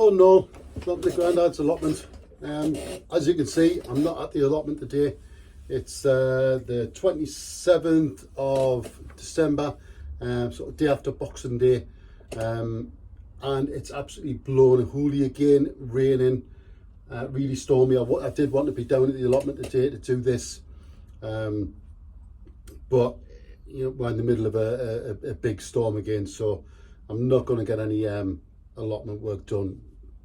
Oh no, not the granddad's allotment. As you can see, I'm not at the allotment today. It's the 27th of December, sort of day after Boxing Day, and it's absolutely blowing a hoolie again, raining, really stormy. I did want to be down at the allotment today to do this, but you know, we're in the middle of a big storm again, so I'm not going to get any allotment work done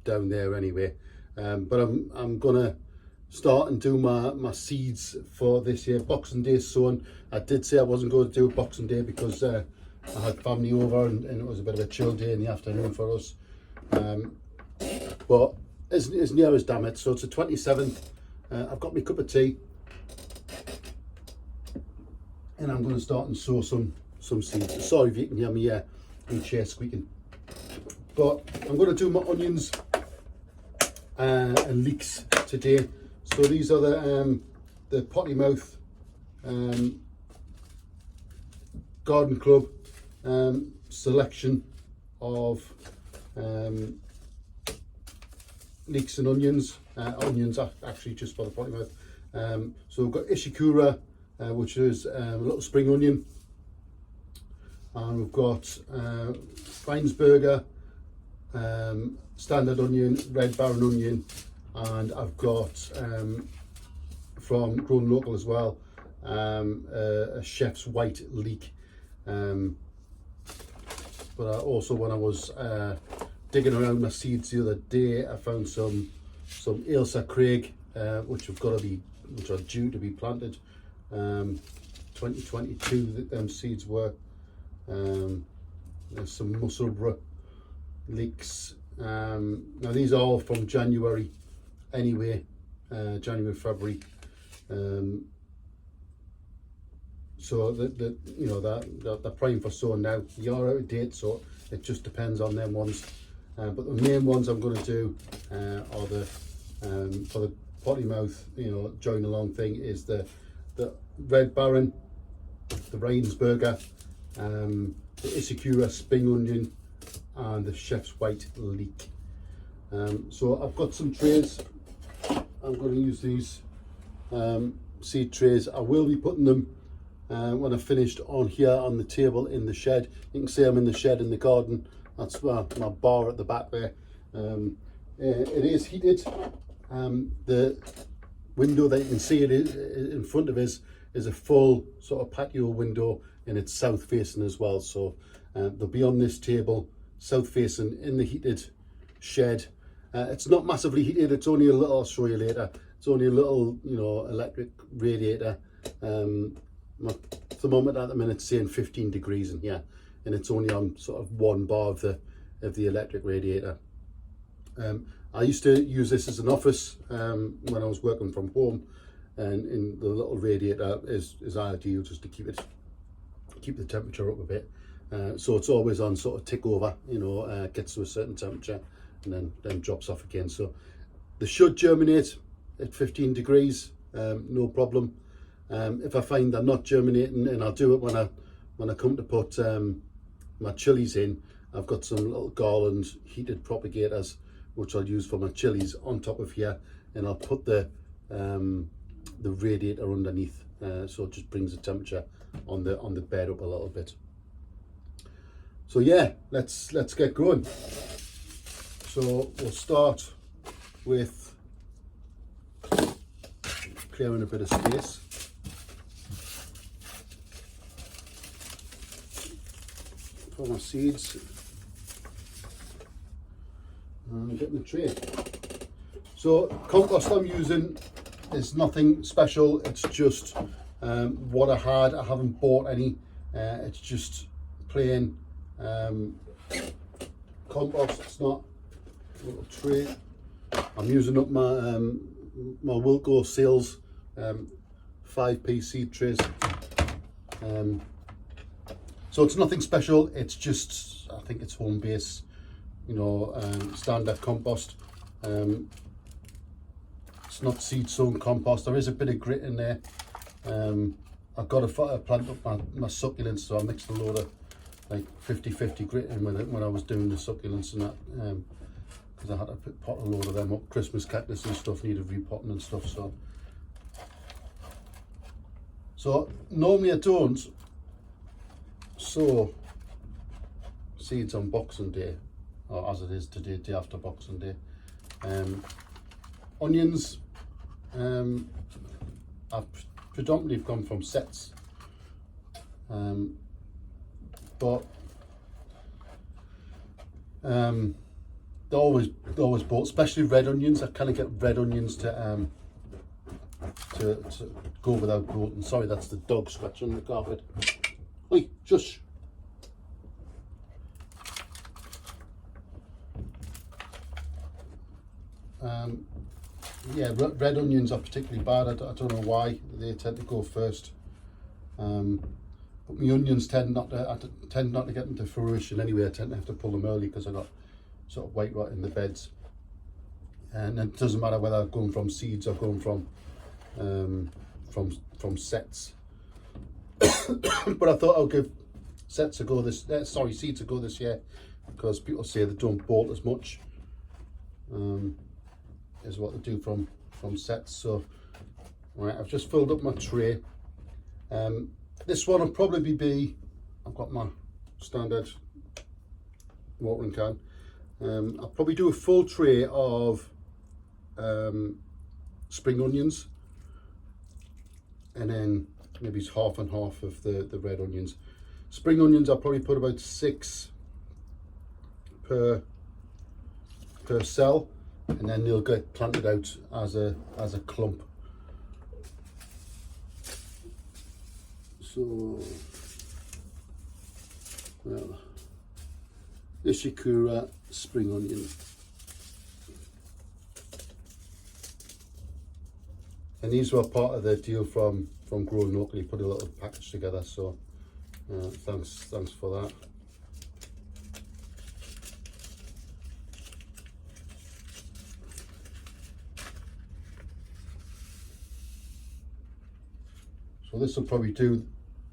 down there anyway. But I'm gonna start and do my seeds for this year. Boxing Day sowing. I did say I wasn't going to do a Boxing Day because I had family over and it was a bit of a chill day in the afternoon for us. But as near as damn it. So it's the 27th. I've got my cup of tea, and I'm going to start and sow some seeds. Sorry if you can hear me my chair squeaking. But I'm going to do my onions and leeks today. So these are the potty mouth garden club selection of leeks and onions. Onions are actually just for the potty mouth. So we've got Ishikura, which is a little spring onion, and we've got Feinsberger, standard onion, red baron onion, and I've got from Grown Local as well, a chef's white leek. But also when I was digging around my seeds the other day, I found some Ailsa Craig, which are due to be planted 2022 that them seeds were. There's some Musselburgh leeks. Now these are all from January anyway, January, February. So they're prime for sowing now. They are out of date, so it just depends on them ones. But the main ones I'm going to do are the for the potty mouth, join along thing, is the red baron, the Reinsberger, the Isakura spring onion, and the chef's white leek. So I've got some trays. I'm going to use these seed trays. I will be putting them when I've finished on here on the table in the shed. You can see I'm in the shed in the garden. That's my bar at the back there. It is heated. The window that you can see it is in front of us is a full sort of patio window, and it's south facing as well. So they'll be on this table south facing in the heated shed. It's not massively heated. It's only a little, I'll show you later, it's only a little electric radiator. My thermometer at the minute is saying 15 degrees in here, and it's only on sort of 1 bar of the electric radiator. I used to use this as an office when I was working from home, and the little radiator is ideal just to keep the temperature up a bit. So it's always on sort of tick over, gets to a certain temperature and then drops off again. So they should germinate at 15 degrees, no problem. If I find they're not germinating, and I'll do it when I come to put my chilies in, I've got some little garland heated propagators which I'll use for my chilies on top of here, and I'll put the radiator underneath, so it just brings the temperature on the bed up a little bit. So yeah, let's get going. So we'll start with clearing a bit of space. For my seeds, and getting the tray. So compost I'm using is nothing special. It's just what I had. I haven't bought any. It's just plain compost. It's not a little tray. I'm using up my my Wilco Sales 5p seed trays. So it's nothing special. It's just, I think it's home base, standard compost. It's not seed sown compost. There is a bit of grit in there. I've got to plant up my succulents, so I mixed a load of like 50-50 grit in when I was doing the succulents and that, because I had to pot a load of them up. Christmas cactus and stuff needed repotting and stuff. So normally I don't sow seeds on Boxing Day, or as it is today, day after Boxing Day. Onions, I've predominantly gone from sets, but they're always bought, especially red onions. I kind of get red onions to go without bolting. Sorry, that's the dog scratching the carpet. Oi, shush. Yeah, red onions are particularly bad. I don't know why they tend to go first. But my onions tend not to get into fruition anyway. I tend to have to pull them early because I got sort of white rot in the beds. And it doesn't matter whether I'm going from seeds or going from sets. But I thought I'll give seeds a go this year, because people say they don't bolt as much as what they do from sets. So right, I've just filled up my tray. This one will probably be, I've got my standard watering can. I'll probably do a full tray of spring onions, and then maybe it's half and half of the red onions. Spring onions I'll probably put about 6 per cell, and then they'll get planted out as a clump. So, well, Ishikura spring onion. And these were part of the deal from growing locally. Put a little package together, so thanks for that. So this will probably do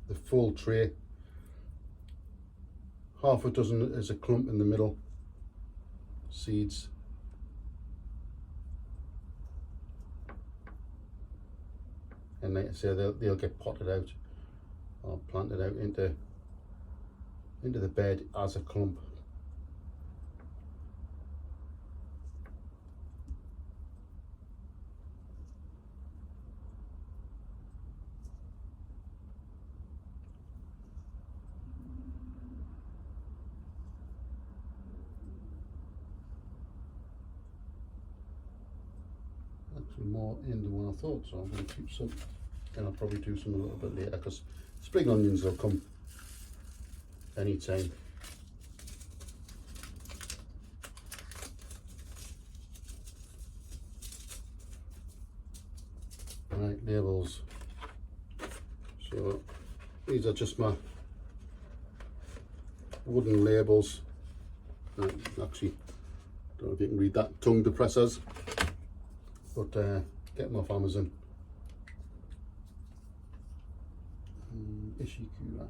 the full tray. Half a dozen is a clump in the middle, seeds. And like I say, they'll get potted out or planted out into the bed as a clump. More in than what I thought, so I'm going to keep some, and I'll probably do some a little bit later, because spring onions will come anytime. Right, labels. So these are just my wooden labels. Actually, don't know if you can read that, tongue depressors. But get them off Amazon. Ishikura.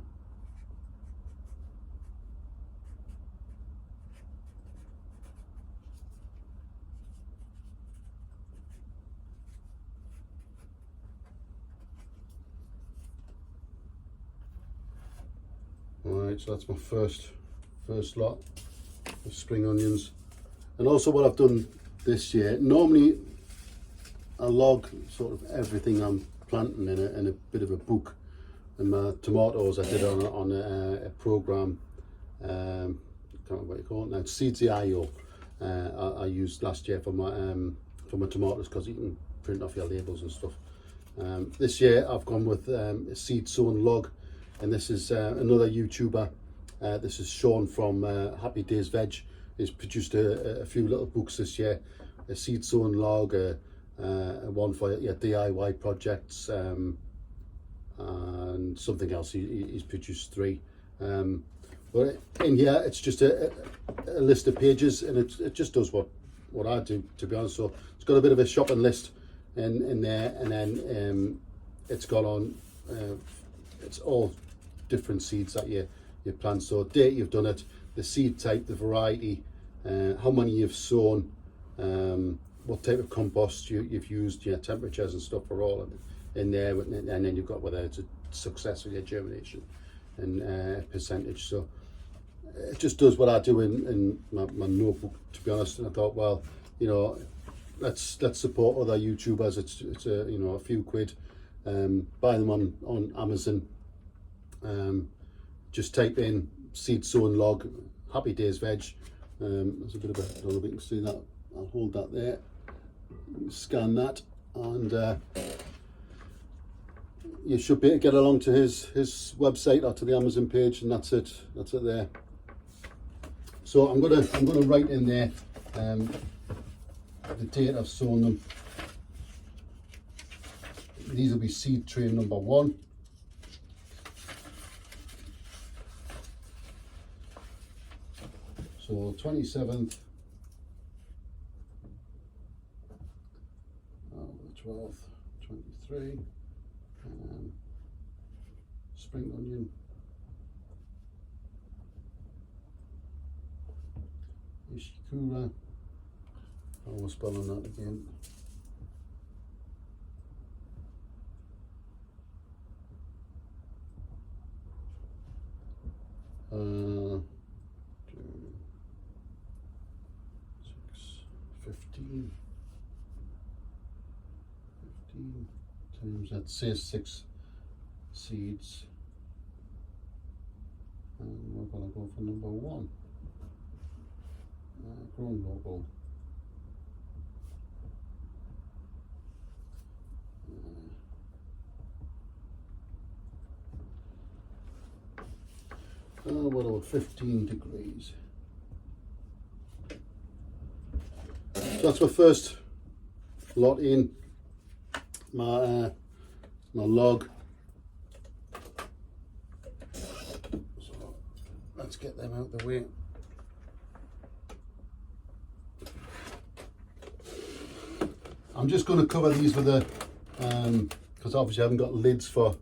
Alright, so that's my first lot of spring onions. And also what I've done this year, normally I log sort of everything I'm planting in a bit of a book. And my tomatoes I did on a program, I can't remember what you call it now, Seeds.io. I used last year for my tomatoes, because you can print off your labels and stuff. This year I've gone with a seed sown log, and this is another YouTuber. This is Sean from Happy Days Veg. He's produced a few little books this year, a seed sown log, one for your DIY projects, and something else. He's produced 3. But in here it's just a list of pages, and it just does what I do, to be honest. So it's got a bit of a shopping list in there, and then it's got on it's all different seeds that you plant. So date you've done it, the seed type, the variety, how many you've sown, what type of compost you've used, your temperatures and stuff are all in there, and then you've got whether it's a success with your germination and percentage. So it just does what I do in my notebook, to be honest. And I thought, well, you know, let's support other YouTubers. It's a, you know, a few quid. Buy them on Amazon. Just type in seed sowing log, Happy Days Veg. There's a bit of a, I don't know if you can see that. I'll hold that there. Scan that, and you should be able to get along to his website or to the Amazon page, and that's it. That's it there. So I'm gonna write in there the date I've sown them. These will be seed tray number 1. So 27th, the 12th, 23, spring onion, Ishikura, I was spelling that again. Uh, 15 times, that says 6 seeds, and we're going to go for number 1, grown local. What about 15 degrees? So that's my first lot in my log. So let's get them out the way. I'm just going to cover these with a, because obviously I haven't got lids for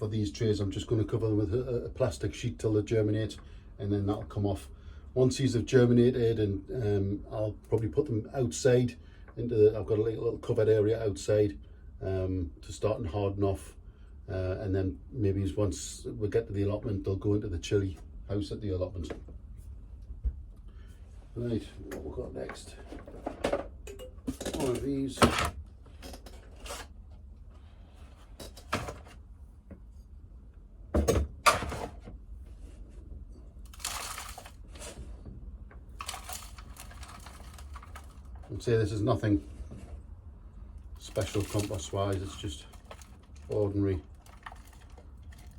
these trays. I'm just going to cover them with a plastic sheet till they germinate, and then that'll come off. Once these have germinated, and I'll probably put them outside into the, I've got a little covered area outside to start and harden off, and then maybe once we get to the allotment, they'll go into the chilly house at the allotment. Right, what we've got next? One of these. I'd say this is nothing special compost wise, it's just ordinary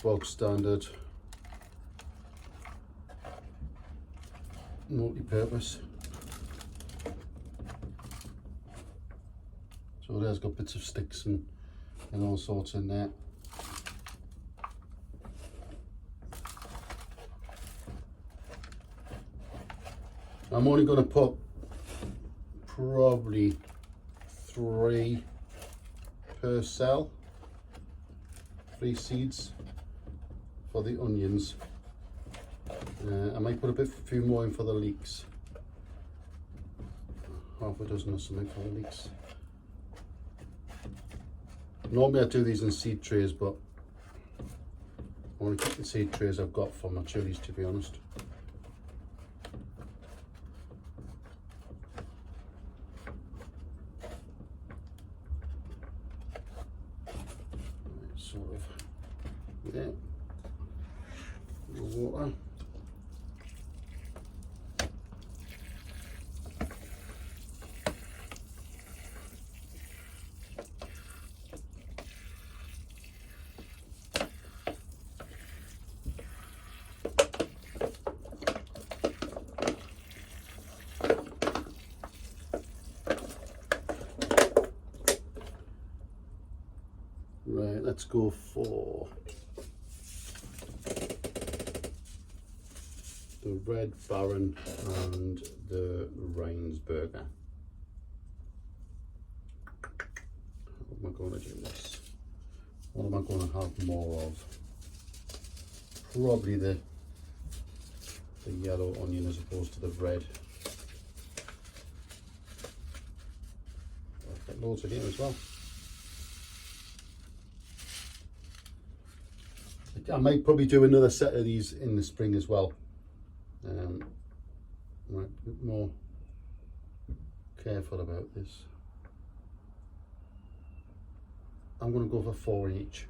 bog standard multi-purpose. So there's got bits of sticks and all sorts in there. I'm only going to put probably 3 per cell, 3 seeds for the onions. I might put a few more in for the leeks, half a dozen or something for the leeks. Normally I do these in seed trays, but I want to keep the seed trays I've got for my chilies, to be honest. Sort of there. Water. Right, let's go for the Red Baron and the Rheinsberger. How am I going to do this? What am I going to have more of? Probably the the yellow onion as opposed to the red. I've got loads of here as well. I might probably do another set of these in the spring as well. Right, a bit more careful about this. I'm going to go for 4 in each,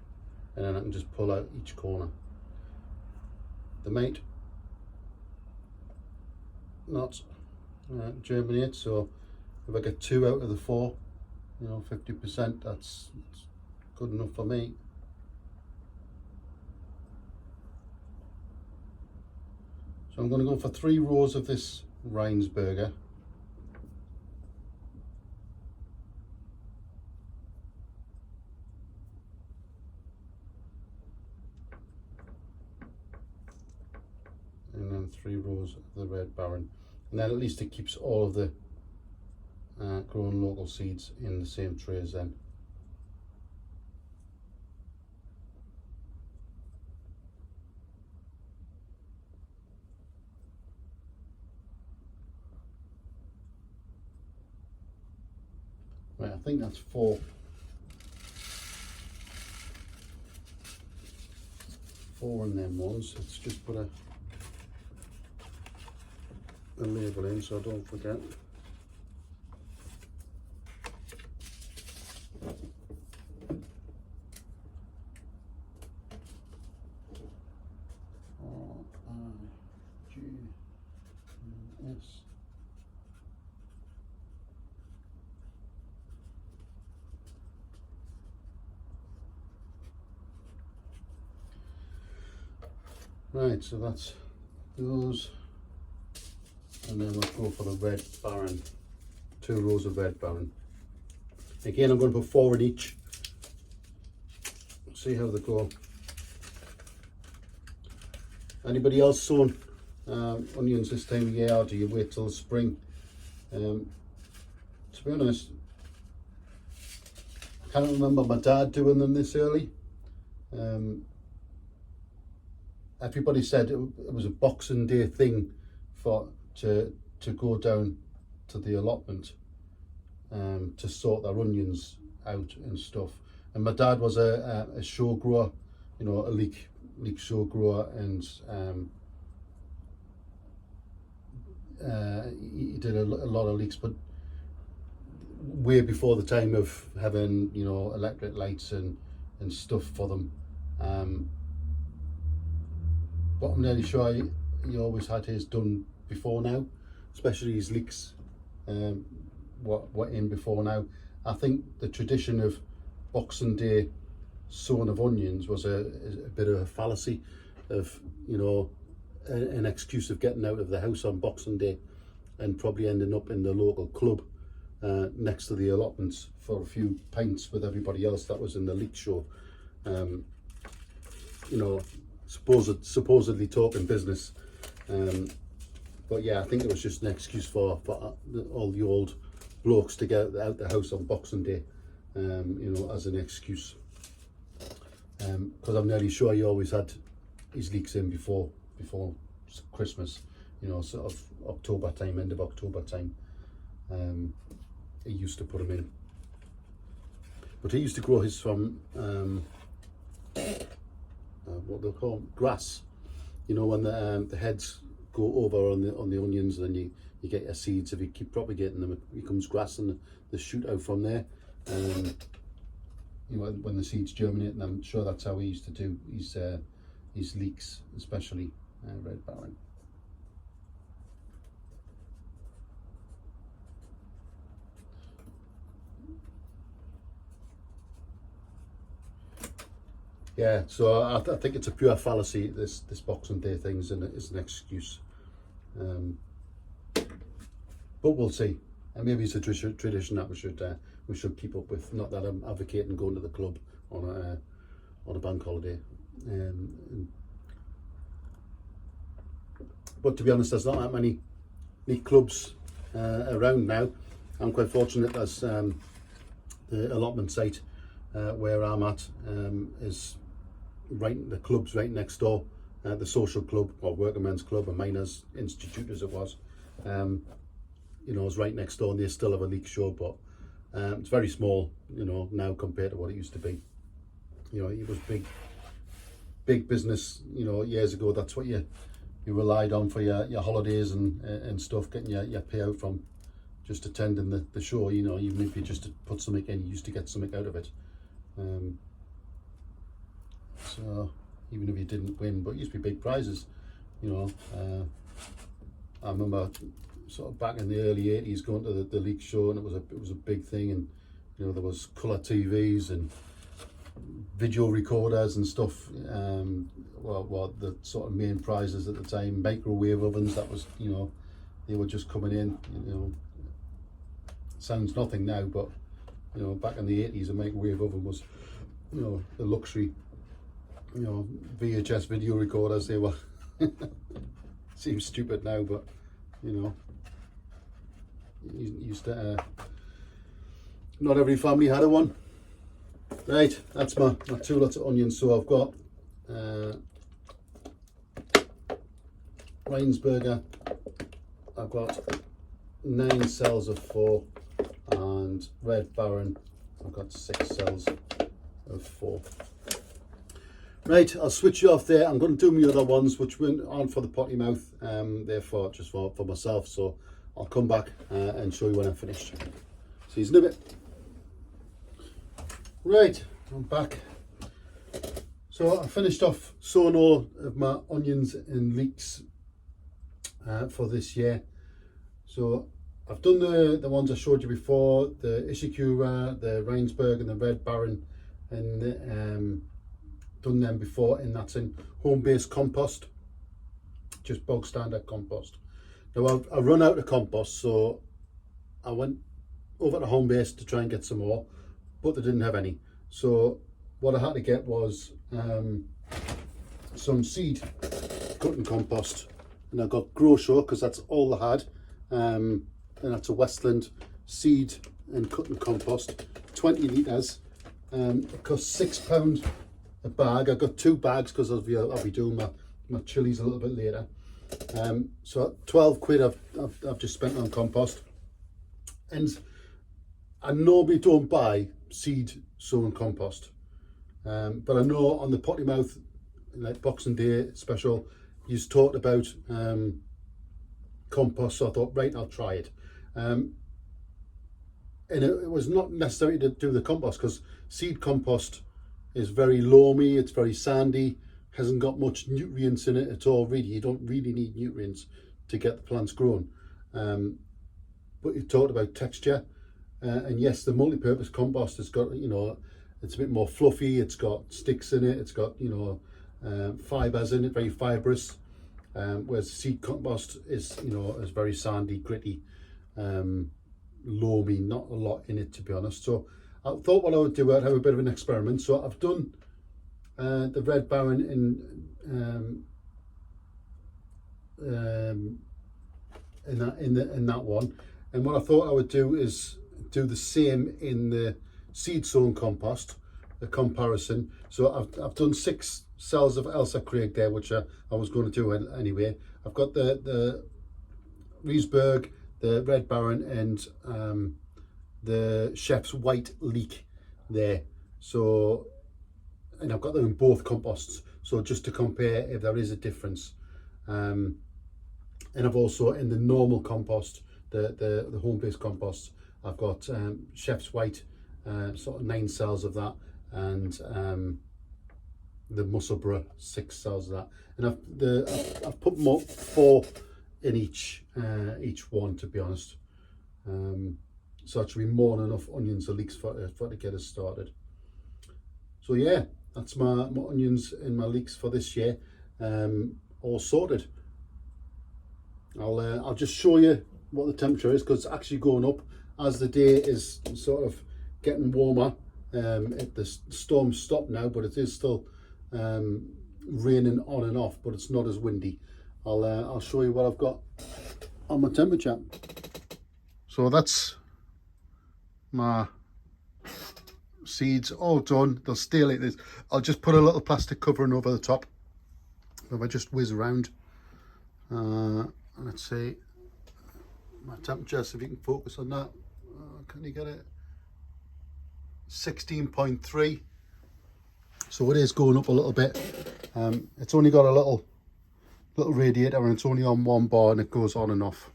and then I can just pull out each corner. They might not germinate, so if I get 2 out of the 4, you know, 50%, that's good enough for me. So I'm going to go for 3 rows of this Rheinsberger. And then 3 rows of the Red Baron. And then at least it keeps all of the grown local seeds in the same trays then. Right, I think that's 4. 4 in them ones. Let's just put a label in so I don't forget. R-I-G-S. Right, so that's those, and then we'll go for the Red Baron, 2 rows of Red Baron. Again, I'm going to put 4 in each. See how they go. Anybody else sowing onions this time of year, or do you wait till spring? To be honest, I can't remember my dad doing them this early. Everybody said it was a Boxing Day thing to go down to the allotment to sort their onions out and stuff. And my dad was a show grower, you know, a leek show grower, and he did a lot of leeks, but way before the time of having, you know, electric lights and stuff for them. But I'm nearly sure he always had his done before now, especially his leeks. What in before now. I think the tradition of Boxing Day sowing of onions was a bit of a fallacy of, you know, an excuse of getting out of the house on Boxing Day and probably ending up in the local club next to the allotments for a few pints with everybody else that was in the leek show. You know, supposedly talking business, but yeah, I think it was just an excuse for all the old blokes to get out the house on Boxing Day, you know, as an excuse. Because I'm nearly sure he always had his leeks in before Christmas, you know, sort of October time, end of October time. He used to put them in, but he used to grow his from what they'll call grass, you know, when the heads go over on the onions, and then you get your seeds. If you keep propagating them, it becomes grass, and they shoot out from there. You know, when the seeds germinate, and I'm sure that's how he used to do his leeks, especially Red Baron. Yeah, so I think it's a pure fallacy, this Boxing Day thing's an excuse. But we'll see. And maybe it's a tradition that we should keep up with. Not that I'm advocating going to the club on a bank holiday. But to be honest, there's not that many leek clubs around now. I'm quite fortunate as the allotment site where I'm at is the club's right next door, the social club, or working men's club, a miners institute as it was. You know, it's right next door, and they still have a leek show, but it's very small, you know, now compared to what it used to be. You know, it was big business, you know, years ago. That's what you relied on for your holidays and stuff, getting your payout from just attending the show. You know, even if you just put something in, you used to get something out of it. So even if you didn't win, but it used to be big prizes, you know. I remember sort of back in the early 80s going to the leek show, and it was a big thing, and you know, there was colour TVs and video recorders and stuff. Well, the sort of main prizes at the time, microwave ovens, that was, you know, they were just coming in, you know. Sounds nothing now, but you know, back in the 80s, a microwave oven was, you know, a luxury. You know, VHS video recorders, they were seems stupid now, but you know, used to not every family had a one. Right, that's my 2 lots of onions. So I've got Rheinsberger, I've got 9 cells of 4, and Red Baron, I've got 6 cells of 4. Right, I'll switch you off there. I'm going to do my other ones, which aren't for the potty mouth, therefore just for myself. So I'll come back and show you when I'm finished. See you in a bit. Right, I'm back. So I finished off sowing all of my onions and leeks for this year. So I've done the ones I showed you before, the Ishikura, the Rheinsberg and the Red Baron, and done them before, and that's in home-based compost, just bog standard compost. Now I run out of compost, so I went over to home base to try and get some more, but they didn't have any. So what I had to get was some seed cutting compost, and I got Grow Show because that's all I had, and that's a Westland seed and cutting compost, 20 litres. It cost £6 a bag. I got 2 bags because I'll be doing my chilies a little bit later. So 12 quid I've just spent on compost, and I normally don't buy seed sown compost, but I know on the potty mouth, like Boxing Day special, you've talked about compost, so I thought, right, I'll try it. And it was not necessary to do the compost, because seed compost is very loamy, it's very sandy, hasn't got much nutrients in it at all, really. You don't really need nutrients to get the plants grown. But you talked about texture, and yes, the multi-purpose compost has got, you know, it's a bit more fluffy, it's got sticks in it, it's got, you know, fibres in it, very fibrous, whereas seed compost is, you know, is very sandy, gritty, loamy, not a lot in it, to be honest. So I thought what I would do, I'd have a bit of an experiment. So I've done the Red Baron in that one, and what I thought I would do is do the same in the seed sown compost, the comparison. So I've done 6 cells of Elsa Craig there, which I was going to do anyway. I've got the Riesberg, the Red Baron, and the Chef's White Leek there. So, and I've got them in both composts, so just to compare if there is a difference. And I've also, in the normal compost, the home-based compost, I've got Chef's White, sort of 9 cells of that, and the Musselburgh 6 cells of that. And I've put more 4 in each one, to be honest. So that should be more than enough onions or leeks for to get us started. So yeah, that's my onions and my leeks for this year, all sorted. I'll just show you what the temperature is, because it's actually going up as the day is sort of getting warmer. The storm stopped now, but it is still raining on and off, but it's not as windy. I'll show you what I've got on my temperature. So that's my seeds all done. They'll stay like this. I'll just put a little plastic covering over the top, If I just whiz around, let's see my temperature, so if you can focus on that. Can you get it? 16.3. So it is going up a little bit. It's only got a little radiator, and it's only on one bar, and it goes on and off.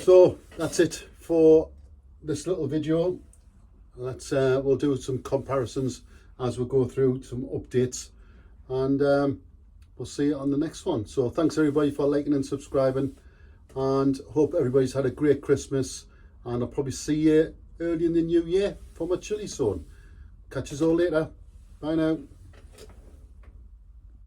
So that's it for this little video. Let's we'll do some comparisons as we go through, some updates, and we'll see you on the next one. So thanks everybody for liking and subscribing, and hope everybody's had a great Christmas, and I'll probably see you early in the new year for my chilli sowing. Catch us all later. Bye now.